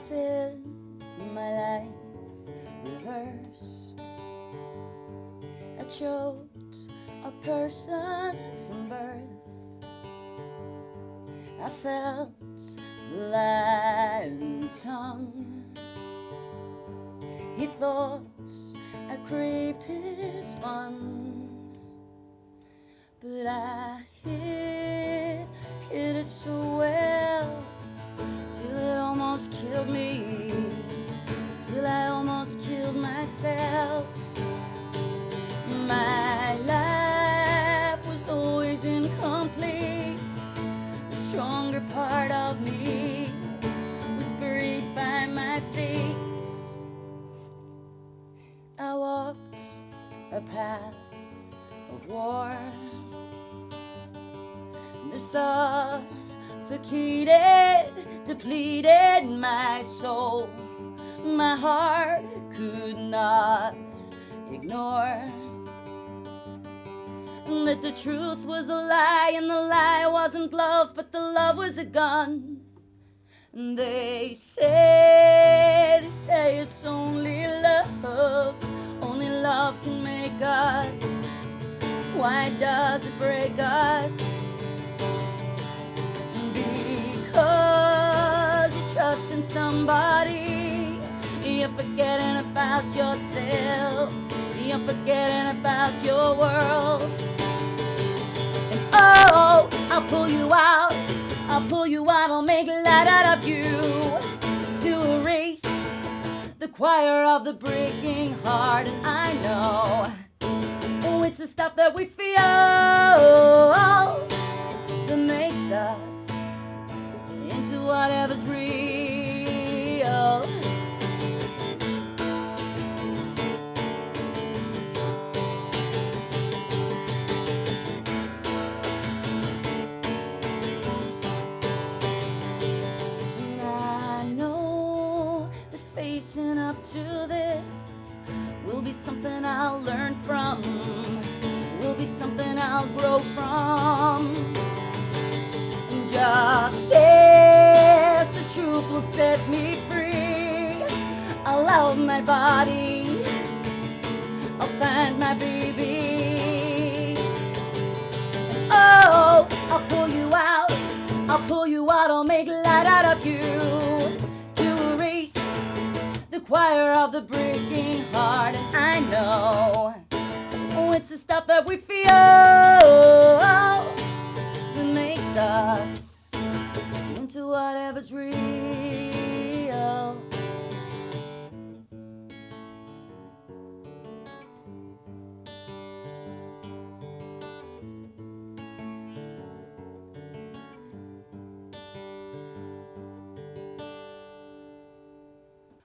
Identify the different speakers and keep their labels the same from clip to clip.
Speaker 1: This is my life reversed. I chose a person from birth. I felt the lion's tongue. He thought I craved his fun, but I hid it so well, till it almost killed me, till I almost killed myself. My life was always incomplete. The stronger part of me was buried by my feet. I walked a path of war. The suffocated, depleted my soul. My heart could not ignore that the truth was a lie, and the lie wasn't love, but the love was a gun. And they say it's only love can make us. Why does it break us? Because you trust in somebody, you're forgetting about yourself, you're forgetting about your world. And oh, I'll pull you out, I'll make light out of you, to erase the choir of the breaking heart. And I know, oh, it's the stuff that we feel that makes us into whatever's real. And I know that facing up to this will be something I'll learn from, will be something I'll grow from. Justice, the truth will set me free. I'll love my body, I'll find my baby. And oh, I'll pull you out, I'll make light out of you, to erase the choir of the breaking heart. And I know, oh, it's the stuff that we feel that makes us into whatever's real.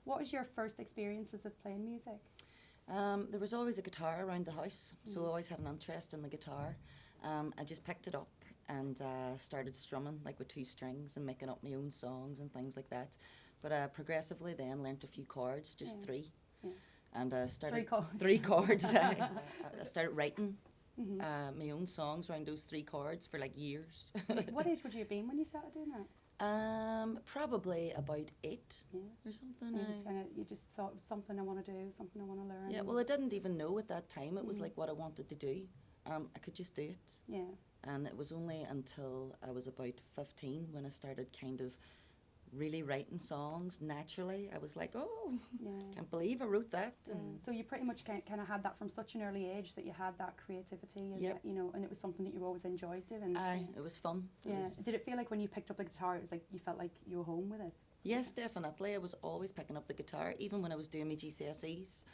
Speaker 2: What was your first experiences of playing music?
Speaker 1: There was always a guitar around the house, so I always had an interest in the guitar. I just picked it up and started strumming, like with 2 strings, and making up my own songs and things like that. But progressively then learnt a few chords, just 3.
Speaker 2: Yeah.
Speaker 1: And started
Speaker 2: 3 chords.
Speaker 1: 3 chords. I started writing my own songs around those 3 chords for like years.
Speaker 2: What age would you have been when you started doing that?
Speaker 1: Probably about 8 or something.
Speaker 2: You just thought it was something I want to do, something I want to learn.
Speaker 1: Yeah, well, I didn't even know at that time. It was like what I wanted to do. I could just do it.
Speaker 2: Yeah.
Speaker 1: And it was only until I was about 15 when I started kind of really writing songs naturally. I was like, oh, can't believe I wrote that. And
Speaker 2: so you pretty much kind of had that from such an early age, that you had that creativity, and that, you know, and it was something that you always enjoyed doing.
Speaker 1: Aye, it was fun.
Speaker 2: Did it feel like when you picked up the guitar, it was like you felt like you were home with it?
Speaker 1: Yes, definitely. I was always picking up the guitar, even when I was doing my GCSEs.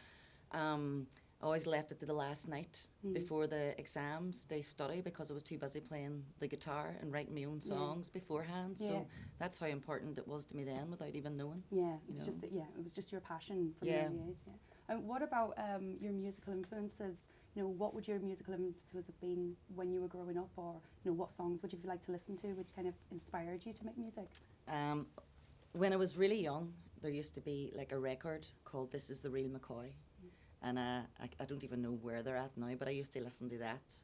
Speaker 1: I always left it to the last night before the exams, day study, because I was too busy playing the guitar and writing my own songs beforehand. So that's how important it was to me then, without even knowing.
Speaker 2: Yeah, it was just it was just your passion from an early age. Yeah. And what about your musical influences? You know, what would your musical influences have been when you were growing up, or you know, what songs would you like to listen to, which kind of inspired you to make music?
Speaker 1: When I was really young, there used to be like a record called "This Is the Real McCoy." And I don't even know where they're at now, but I used to listen to that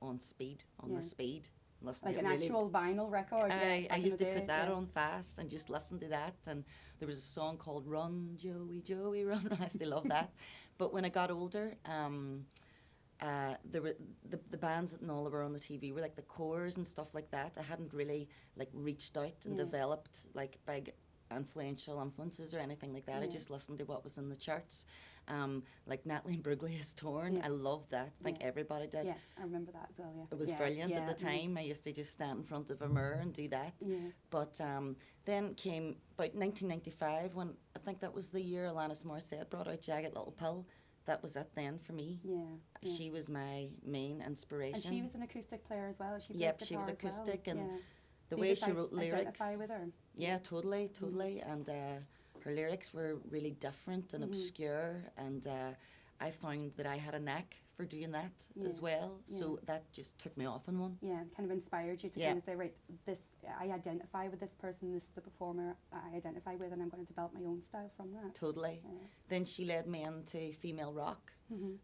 Speaker 1: on speed, the speed, Listen
Speaker 2: Like
Speaker 1: to
Speaker 2: an
Speaker 1: it really.
Speaker 2: actual vinyl record.
Speaker 1: I
Speaker 2: back in
Speaker 1: used
Speaker 2: the
Speaker 1: to put
Speaker 2: day,
Speaker 1: that
Speaker 2: yeah.
Speaker 1: on fast and just listen to that. And there was a song called "Run, Joey, Joey, Run." I still love that. But when I got older, there were the bands and all that were on the TV were like the Cores and stuff like that. I hadn't really like reached out and
Speaker 2: Yeah.
Speaker 1: developed like big influential influences or anything like that. I
Speaker 2: Yeah.
Speaker 1: just listened to what was in the charts. Like Natalie Imbruglia's Torn.
Speaker 2: Yes.
Speaker 1: I loved that. I think
Speaker 2: Yeah.
Speaker 1: everybody did.
Speaker 2: Yeah, I remember that as well, yeah.
Speaker 1: It was
Speaker 2: Yeah,
Speaker 1: brilliant
Speaker 2: yeah,
Speaker 1: at the time. I used to just stand in front of a mirror and do that.
Speaker 2: Yeah.
Speaker 1: But then came about 1995 when I think that was the year Alanis Morissette brought out Jagged Little Pill. That was it then for me.
Speaker 2: Yeah. Yeah.
Speaker 1: She was my main inspiration.
Speaker 2: And she was an acoustic player as well. She plays
Speaker 1: Yep,
Speaker 2: guitar
Speaker 1: she was
Speaker 2: as
Speaker 1: acoustic
Speaker 2: well.
Speaker 1: and
Speaker 2: yeah.
Speaker 1: the
Speaker 2: So
Speaker 1: way
Speaker 2: you just
Speaker 1: she wrote lyrics.
Speaker 2: identify with her.
Speaker 1: Yeah, totally. And her lyrics were really different and obscure. And I found that I had a knack for doing that as
Speaker 2: Yeah,
Speaker 1: well. So
Speaker 2: yeah.
Speaker 1: that just took me off on one.
Speaker 2: Yeah, kind of inspired you to
Speaker 1: Yeah.
Speaker 2: kind of say, right, this I identify with this person. This is a performer I identify with, and I'm going to develop my own style from that.
Speaker 1: Totally.
Speaker 2: Yeah.
Speaker 1: Then she led me into female rock,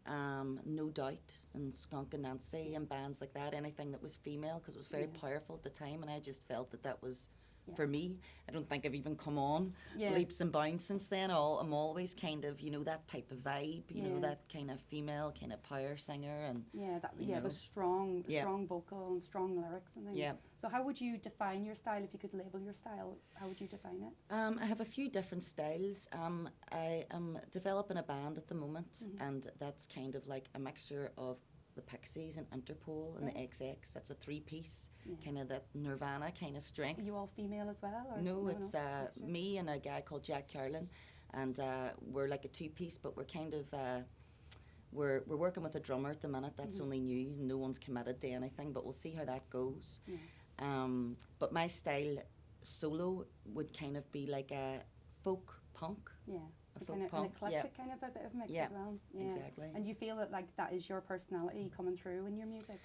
Speaker 1: No Doubt and Skunk and Nancy and bands like that, anything that was female, because it was very
Speaker 2: Yeah.
Speaker 1: powerful at the time, and I just felt that that was
Speaker 2: Yeah.
Speaker 1: for me. I don't think I've even come on
Speaker 2: Yeah.
Speaker 1: leaps and bounds since then. I'm always kind of, that type of vibe, you know,
Speaker 2: Yeah.
Speaker 1: that kind of female, kind of power singer, and
Speaker 2: Yeah,
Speaker 1: you
Speaker 2: the
Speaker 1: know.
Speaker 2: strong
Speaker 1: Yeah.
Speaker 2: vocal and strong lyrics and things.
Speaker 1: Yeah.
Speaker 2: So how would you define your style if you could label your style? How would you define it?
Speaker 1: I have a few different styles. I am developing a band at the moment, and that's kind of like a mixture of the Pixies and Interpol and the XX. That's a three-piece, kind of that Nirvana kind of
Speaker 2: Are
Speaker 1: strength.
Speaker 2: you all female as well? Or
Speaker 1: No, it's
Speaker 2: That's right.
Speaker 1: me and a guy called Jack Carlin, and we're like a two-piece, but we're kind of we're working with a drummer at the minute. That's only new. No one's committed to anything, but we'll see how that goes.
Speaker 2: Yeah.
Speaker 1: But my style solo would kind of be like a folk punk.
Speaker 2: Yeah.
Speaker 1: A
Speaker 2: So
Speaker 1: folk
Speaker 2: kind of
Speaker 1: punk,
Speaker 2: an
Speaker 1: yeah.
Speaker 2: eclectic kind of a bit of mix
Speaker 1: Yeah,
Speaker 2: as well. Yeah.
Speaker 1: exactly.
Speaker 2: And you feel that like that is your personality coming through in your music?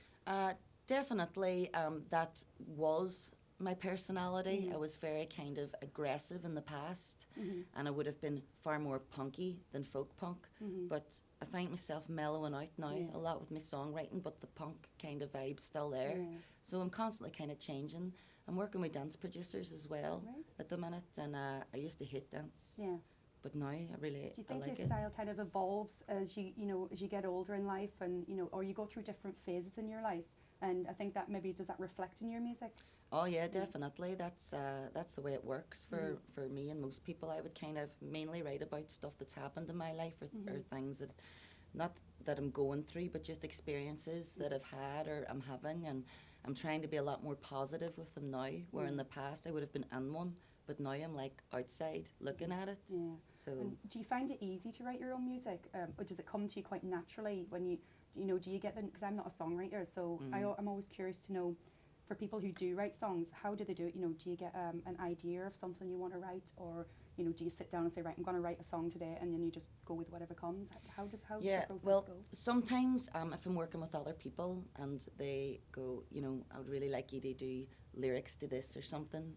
Speaker 1: Definitely, that was my personality. I was very kind of aggressive in the past, and I would have been far more punky than folk punk. But I find myself mellowing out now
Speaker 2: Yeah.
Speaker 1: a lot with my songwriting, but the punk kind of vibe's still there.
Speaker 2: Yeah.
Speaker 1: So I'm constantly kind of changing. I'm working with dance producers as well
Speaker 2: Right.
Speaker 1: at the minute, and I used to hate dance,
Speaker 2: Yeah.
Speaker 1: but now I
Speaker 2: Do you
Speaker 1: I
Speaker 2: think
Speaker 1: like
Speaker 2: your
Speaker 1: it.
Speaker 2: style kind of evolves as you get older in life, and or you go through different phases in your life? And I think that maybe does that reflect in your music?
Speaker 1: Oh yeah, definitely. That's the way it works for me and most people. I would kind of mainly write about stuff that's happened in my life, or things that, not that I'm going through, but just experiences that I've had or I'm having, and I'm trying to be a lot more positive with them now. Where in the past I would have been in one, but now I'm like outside looking at it.
Speaker 2: Yeah.
Speaker 1: So
Speaker 2: And do you find it easy to write your own music, or does it come to you quite naturally when do you get them? Because I'm not a songwriter, so I'm always curious to know, for people who do write songs, how do they do it? Do you get an idea of something you want to write, or do you sit down and say, right, I'm going to write a song today, and then you just go with whatever comes? How does the
Speaker 1: yeah,
Speaker 2: process
Speaker 1: well,
Speaker 2: go?
Speaker 1: sometimes if I'm working with other people and they go, I would really like you to do lyrics to this or something,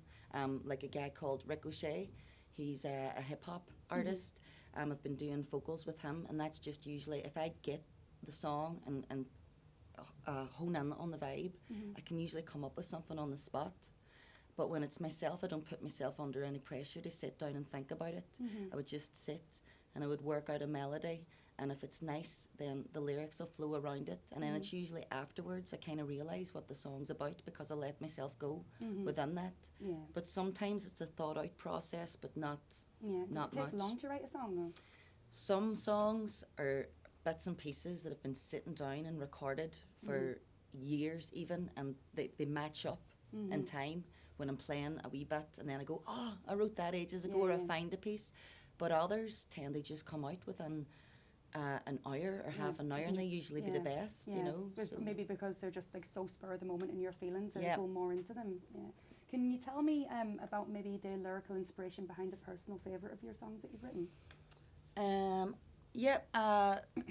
Speaker 1: like a guy called Ricochet, he's a hip hop artist. I've been doing vocals with him, and that's just usually if I get the song and hone in on the vibe, I can usually come up with something on the spot. But when it's myself, I don't put myself under any pressure to sit down and think about it. I would just sit and I would work out a melody, and if it's nice, then the lyrics will flow around it, and then it's usually afterwards I kind of realise what the song's about, because I let myself go within that.
Speaker 2: Yeah.
Speaker 1: But sometimes it's a thought out process, but not
Speaker 2: Yeah. Does
Speaker 1: not
Speaker 2: it take
Speaker 1: much.
Speaker 2: long to write a song though?
Speaker 1: Some songs are bits and pieces that have been sitting down and recorded for years even, and they match up in time when I'm playing a wee bit, and then I go, oh, I wrote that ages ago, or I
Speaker 2: Yeah.
Speaker 1: find a piece. But others tend to just come out within an hour or half an hour,
Speaker 2: you
Speaker 1: and they
Speaker 2: just-
Speaker 1: usually be the best,
Speaker 2: Yeah. But
Speaker 1: So
Speaker 2: maybe because they're just like so spur of the moment in your feelings, and
Speaker 1: Yeah.
Speaker 2: go more into them. Yeah. Can you tell me about maybe the lyrical inspiration behind a personal favourite of your songs that you've written?
Speaker 1: A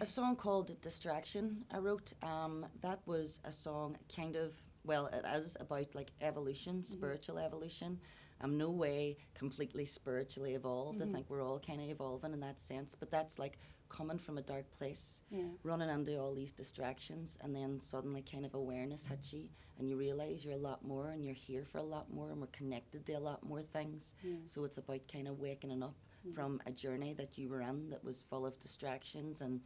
Speaker 1: song called Distraction I wrote. That was a song kind of, well, it is about like evolution, spiritual evolution.
Speaker 3: I'm no way completely spiritually evolved. I think we're all kind of evolving in that sense, but that's like coming from a dark place, running into all these distractions, and then suddenly kind of awareness hits you, and you realise you're a lot more, and you're here for a lot more, and we're connected to a lot more things. So it's about kind of waking up from a journey that you were in that was full of distractions and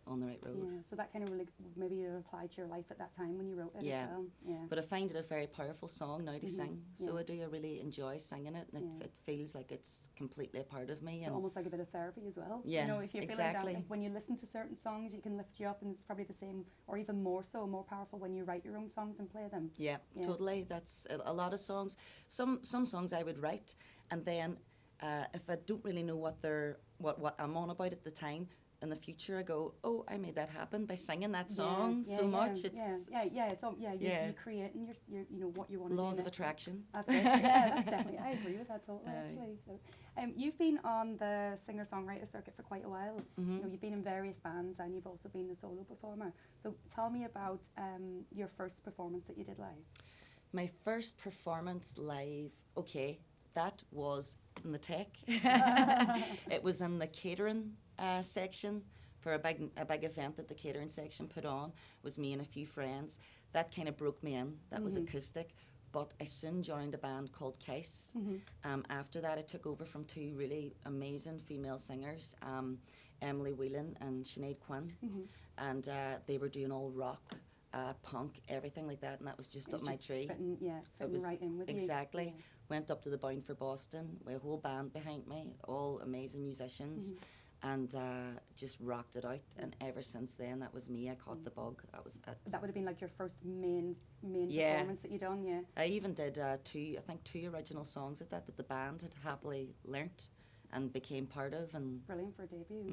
Speaker 3: on the right road.
Speaker 2: Yeah, so that kind of really maybe applied to your life at that time when you wrote it as well. Yeah.
Speaker 3: But I find it a very powerful song now to sing. So I do. I really enjoy singing it, and it feels like it's completely a part of me.
Speaker 2: So
Speaker 3: and
Speaker 2: almost like a bit of therapy as well.
Speaker 3: Yeah,
Speaker 2: you know, if you're
Speaker 3: exactly.
Speaker 2: feeling down, like when you listen to certain songs, you can lift you up, and it's probably the same, or even more so, more powerful when you write your own songs and play them.
Speaker 3: Yeah, totally. That's a lot of songs. Some songs I would write, and then if I don't really know what I'm on about at the time, in the future I go, oh, I made that happen by singing that song so much. It's
Speaker 2: it's all, you create and you're you know what you want to do.
Speaker 3: Laws of
Speaker 2: next.
Speaker 3: attraction.
Speaker 2: That's it. Yeah, that's definitely. I agree with that totally. Actually, so, you've been on the singer-songwriter circuit for quite a while. You know, you've been in various bands and you've also been a solo performer. So tell me about your first performance that you did live.
Speaker 3: My first performance live, okay, that was in the tech. It was in the catering section for a big event that the catering section put on. It was me and a few friends. That kind of broke me in. That was acoustic. But I soon joined a band called Case. After that, I took over from two really amazing female singers, Emily Whelan and Sinead Quinn. And they were doing all rock, punk, everything like that, and that was just up my tree.
Speaker 2: Fitting right in with
Speaker 3: exactly.
Speaker 2: you. Yeah.
Speaker 3: Went up to the Bound for Boston with a whole band behind me, all amazing musicians, and just rocked it out. And ever since then, that was me. I caught the bug. That was it.
Speaker 2: That would have been like your first main performance that you done, yeah.
Speaker 3: I even did two original songs at that the band had happily learnt and became part of. And
Speaker 2: brilliant for a debut.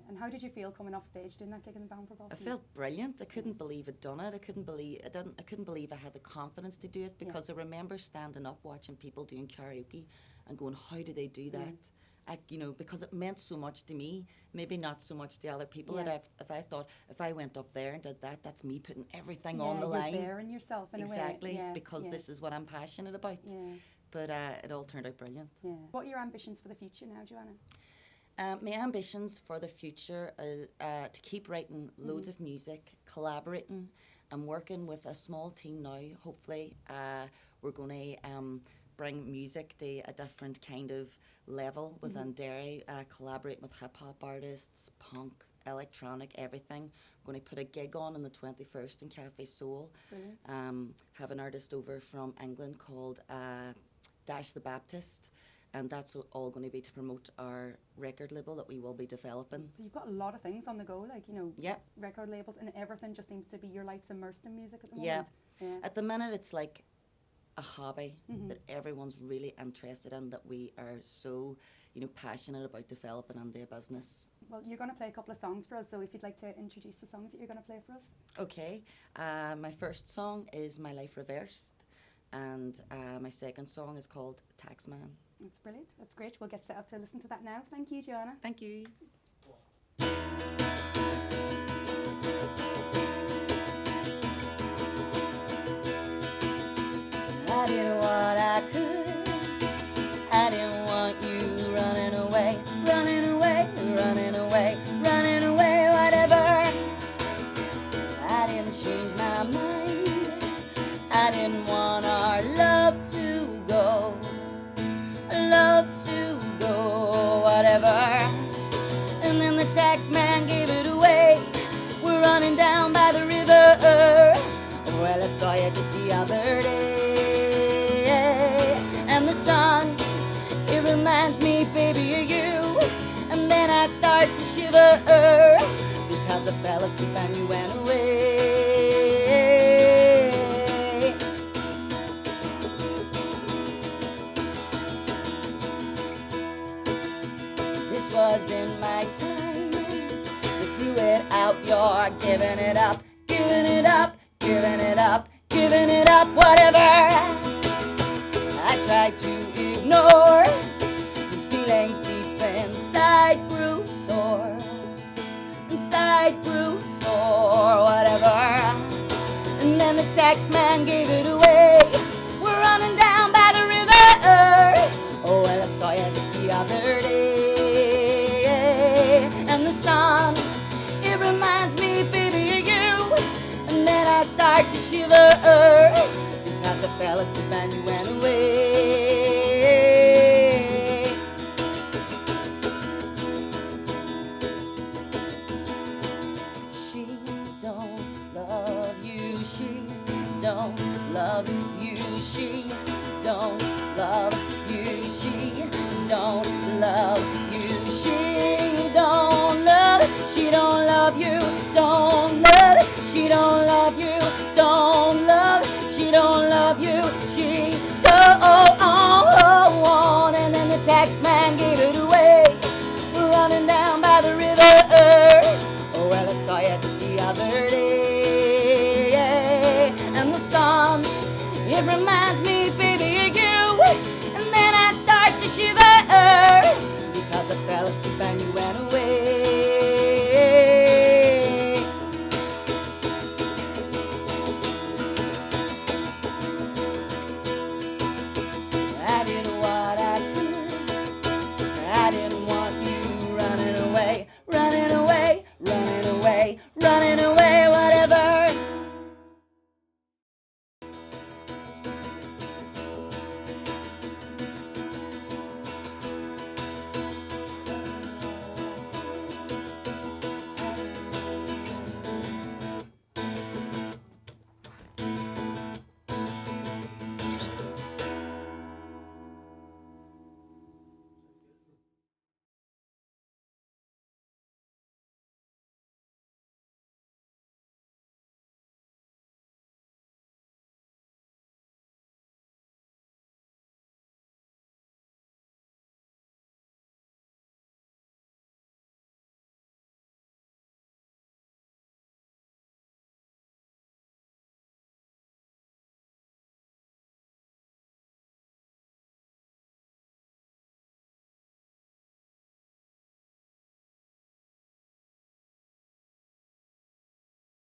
Speaker 2: And how did you feel coming off stage doing that gig in the Bound for Boston?
Speaker 3: I felt brilliant. I couldn't believe I'd done it. I couldn't believe I had the confidence to do it, because I remember standing up watching people doing karaoke and going, how do they do that? You know, because it meant so much to me, maybe not so much to other people. That if I thought, if I went up there and did that, that's me putting everything on the line.
Speaker 2: You're there in yourself in
Speaker 3: exactly,
Speaker 2: a way.
Speaker 3: because this is what I'm passionate about. But it all turned out brilliant.
Speaker 2: What are your ambitions for the future now, Johanna?
Speaker 3: My ambitions for the future is to keep writing loads of music, collaborating. I'm working with a small team now. Hopefully, we're going to bring music to a different kind of level within Derry, collaborate with hip-hop artists, punk, electronic, everything. We're going to put a gig on the 21st in Cafe Soul. Have an artist over from England called Dash the Baptist, and that's all going to be to promote our record label that we will be developing.
Speaker 2: So you've got a lot of things on the go, like, you know, record labels, and everything just seems to be, your life's immersed in music at the moment.
Speaker 3: At the minute it's like a hobby that everyone's really interested in, that we are so, you know, passionate about developing into a business.
Speaker 2: Well, you're going to play a couple of songs for us, so if you'd like to introduce the songs that you're going to play for us.
Speaker 3: Okay, my first song is My Life Reversed, and my second song is called Taxman.
Speaker 2: That's brilliant. That's great. We'll get set up to listen to that now. Thank you, Johanna.
Speaker 3: Thank you.
Speaker 1: I did what I could. I didn't want you running away, running away, running away, running away, whatever. I didn't change my mind. I didn't want our love to go, whatever. And then the tax man gave it away. We're running down by the river. Well, I saw you just the other day, and the sun, it reminds me, baby, of you. And then I start to shiver, because I fell asleep and you went away. This wasn't my time. You threw it out, you're giving it up, giving it up, giving it up, giving it up, whatever. I tried to ignore these feelings deep inside, grew sore, whatever. And then the tax man gave it away. We're running down by the river. start to shiver because I fell asleep and you went away. She don't love you, she don't love you, she don't love you, she don't love you, she don't love you.